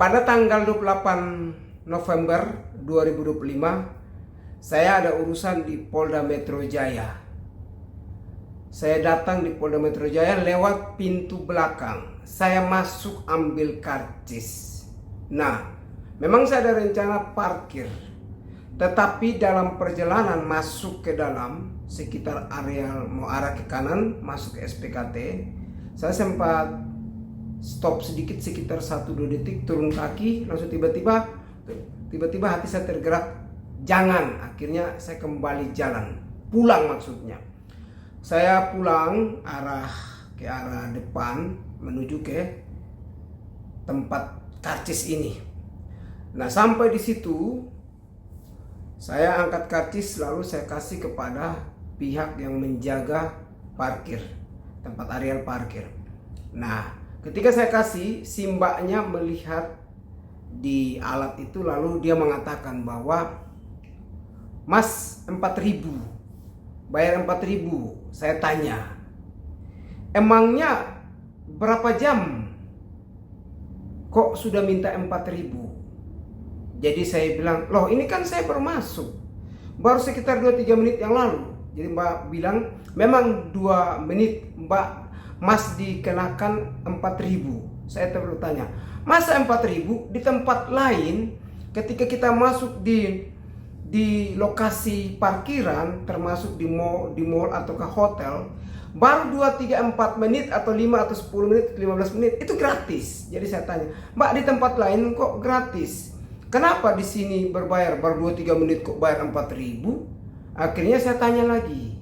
Pada tanggal 28 November 2025, saya ada urusan di Polda Metro Jaya. Saya datang di Polda Metro Jaya lewat pintu belakang. Saya masuk ambil karcis. Nah, memang saya ada rencana parkir. Tetapi dalam perjalanan masuk ke dalam sekitar area mau arah ke kanan masuk ke SPKT, saya sempat stop sedikit sekitar 1-2 detik, turun kaki, langsung tiba-tiba hati saya tergerak, jangan. Akhirnya saya kembali jalan, pulang maksudnya. Saya pulang ke arah depan menuju ke tempat karcis ini. Nah, sampai di situ saya angkat karcis lalu saya kasih kepada pihak yang menjaga parkir, tempat areal parkir. Nah, ketika saya kasih, si mbaknya melihat di alat itu lalu dia mengatakan bahwa Mas 4.000, bayar 4.000. Saya tanya, emangnya berapa jam kok sudah minta 4.000? Jadi saya bilang, loh ini kan saya baru masuk, baru sekitar 2-3 menit yang lalu. Jadi mbak bilang, memang 2 menit mbak Mas dikenakan 4.000. Saya bertanya, masa 4.000 di tempat lain ketika kita masuk di lokasi parkiran, termasuk di mall atau ke hotel, baru 2-3-4 menit atau 5 atau 10 menit, 15 menit itu gratis. Jadi saya tanya, mbak di tempat lain kok gratis? Kenapa di sini berbayar baru 2-3 menit kok bayar 4.000? Akhirnya saya tanya lagi,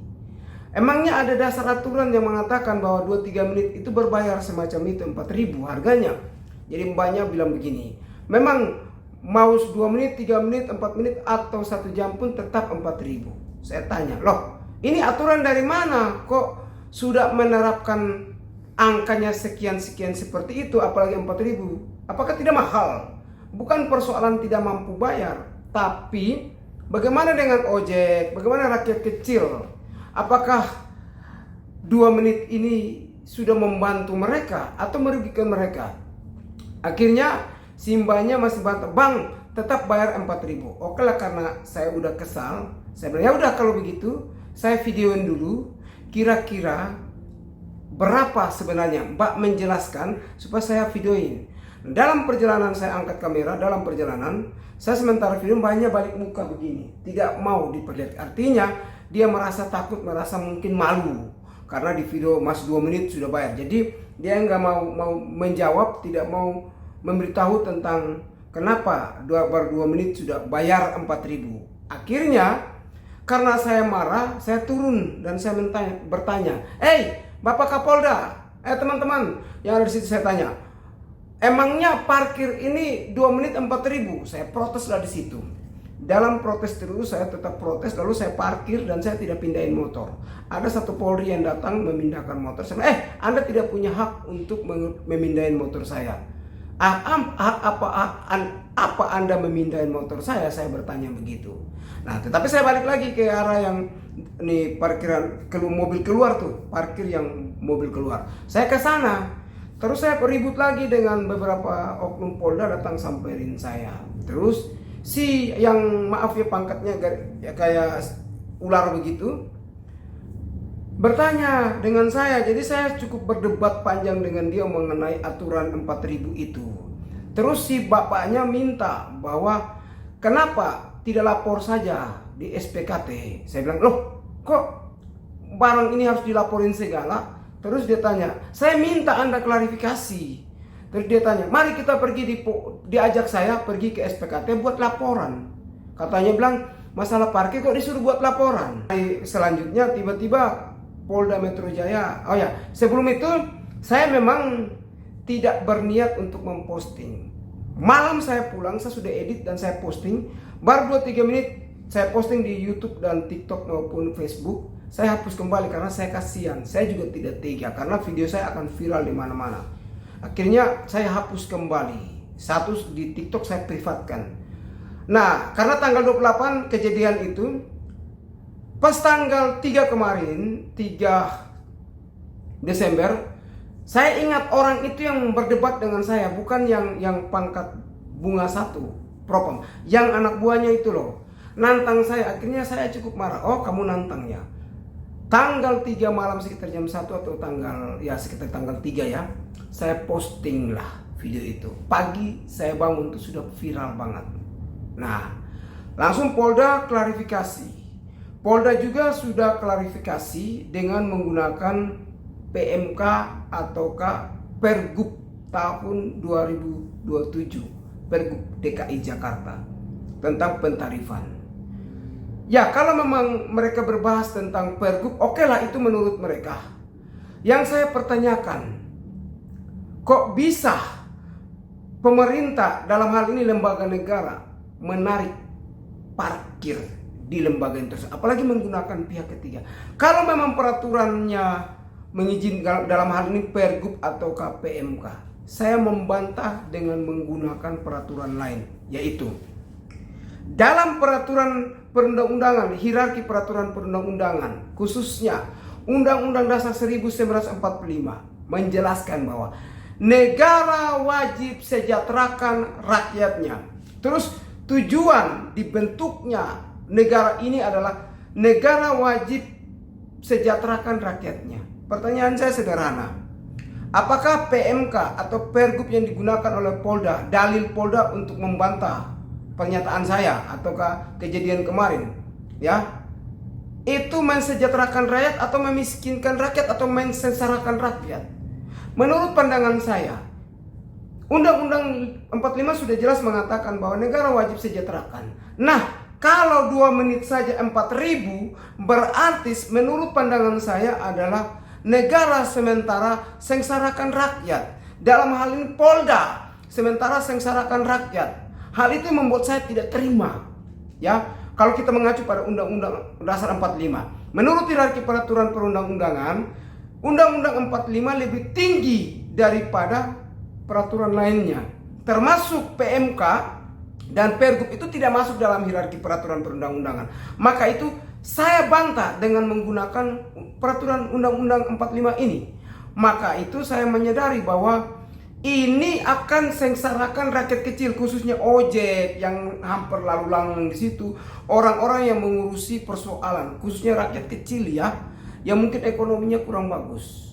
emangnya ada dasar aturan yang mengatakan bahwa 2-3 menit itu berbayar semacam itu 4.000 harganya? Jadi mbaknya bilang begini, memang mau 2 menit, 3 menit, 4 menit atau 1 jam pun tetap 4.000. Saya tanya, loh ini aturan dari mana kok sudah menerapkan angkanya sekian-sekian seperti itu, apalagi 4.000? Apakah tidak mahal? Bukan persoalan tidak mampu bayar, tapi bagaimana dengan ojek, bagaimana rakyat kecil? Apakah 2 menit ini sudah membantu mereka atau merugikan mereka? Akhirnya si mbaknya masih bantah, bang tetap bayar 4.000. Oke lah, karena saya udah kesal, saya bilang ya udah kalau begitu saya videoin dulu kira-kira berapa sebenarnya, mbak menjelaskan supaya saya videoin. Dalam perjalanan saya angkat kamera, dalam perjalanan saya sementara video mbaknya balik muka begini, tidak mau diperlihatkan. Artinya dia merasa takut, merasa mungkin malu karena di video mas 2 menit sudah bayar. Jadi dia nggak mau menjawab, tidak mau memberitahu tentang kenapa baru 2 menit sudah bayar 4.000. Akhirnya karena saya marah, saya turun dan saya bertanya, Bapak Kapolda, teman-teman yang ada di situ, saya tanya, emangnya parkir ini 2 menit 4.000? Saya proteslah di situ. Dalam protes terus saya tetap protes, lalu saya parkir dan saya tidak pindahin motor. Ada satu Polri yang datang memindahkan motor. Saya bilang, Anda tidak punya hak untuk memindahin motor saya. Apa Anda memindahin motor saya? Saya bertanya begitu. Nah, tetapi saya balik lagi ke arah yang nih parkiran mobil keluar tuh, parkir yang mobil keluar. Saya ke sana. Terus saya ribut lagi dengan beberapa oknum Polda datang samperin saya. Terus si yang maaf ya pangkatnya ya kayak ular begitu bertanya dengan saya. Jadi saya cukup berdebat panjang dengan dia mengenai aturan 4.000 itu. Terus si bapaknya minta bahwa kenapa tidak lapor saja di SPKT. Saya bilang, loh kok barang ini harus dilaporin segala? Terus dia tanya, saya minta Anda klarifikasi. Terus dia tanya, mari kita pergi diajak saya pergi ke SPKT buat laporan. Katanya bilang, masalah parkir kok disuruh buat laporan. Selanjutnya tiba-tiba Polda Metro Jaya. Oh ya, sebelum itu saya memang tidak berniat untuk memposting. Malam saya pulang, saya sudah edit dan saya posting. Baru 2-3 menit saya posting di YouTube dan TikTok maupun Facebook. Saya hapus kembali karena saya kasihan. Saya juga tidak tega karena video saya akan viral di mana-mana. Akhirnya saya hapus kembali. Satu di TikTok saya privatkan. Nah, karena tanggal 28 kejadian itu, pas tanggal 3 kemarin, 3 Desember, saya ingat orang itu yang berdebat dengan saya, bukan yang pangkat Bunga 1 Propam. Yang anak buahnya itu loh nantang saya. Akhirnya saya cukup marah. Oh, kamu nantang ya. Tanggal 3 malam sekitar jam 1 atau sekitar tanggal 3 ya. Saya posting lah video itu. Pagi saya bangun tuh sudah viral banget. Nah, langsung Polda klarifikasi. Polda juga sudah klarifikasi dengan menggunakan PMK ataukah Pergub tahun 2027, Pergub DKI Jakarta tentang pentarifan. Ya, kalau memang mereka berbahas tentang Pergub, oke lah, itu menurut mereka. Yang saya pertanyakan, kok bisa pemerintah dalam hal ini lembaga negara menarik parkir di lembaga itu, apalagi menggunakan pihak ketiga? Kalau memang peraturannya mengizinkan dalam hal ini Pergub atau KPMK, saya membantah dengan menggunakan peraturan lain, yaitu dalam peraturan perundang-undangan, hierarki peraturan perundang-undangan, khususnya Undang-Undang Dasar 1945 menjelaskan bahwa negara wajib sejahterakan rakyatnya. Terus tujuan dibentuknya negara ini adalah negara wajib sejahterakan rakyatnya. Pertanyaan saya sederhana. Apakah PMK atau Pergub yang digunakan oleh Polda, dalil Polda untuk membantah pernyataan saya ataukah kejadian kemarin, ya, itu mensejahterakan rakyat atau memiskinkan rakyat atau mensengsarakan rakyat? Menurut pandangan saya, Undang-Undang 45 sudah jelas mengatakan bahwa negara wajib sejahterakan. Nah, kalau 2 menit saja 4.000, berarti menurut pandangan saya adalah negara sementara sengsarakan rakyat. Dalam hal ini Polda sementara sengsarakan rakyat. Hal itu membuat saya tidak terima. Ya, kalau kita mengacu pada Undang-Undang Dasar 45, menurut hierarki peraturan perundang-undangan, Undang-Undang 45 lebih tinggi daripada peraturan lainnya, termasuk PMK dan Pergub itu tidak masuk dalam hierarki peraturan perundang-undangan. Maka itu saya bantah dengan menggunakan peraturan Undang-Undang 45 ini. Maka itu saya menyadari bahwa ini akan sengsarakan rakyat kecil, khususnya ojek yang hampir lalu lalang di situ, orang-orang yang mengurusi persoalan, khususnya rakyat kecil ya, yang mungkin ekonominya kurang bagus.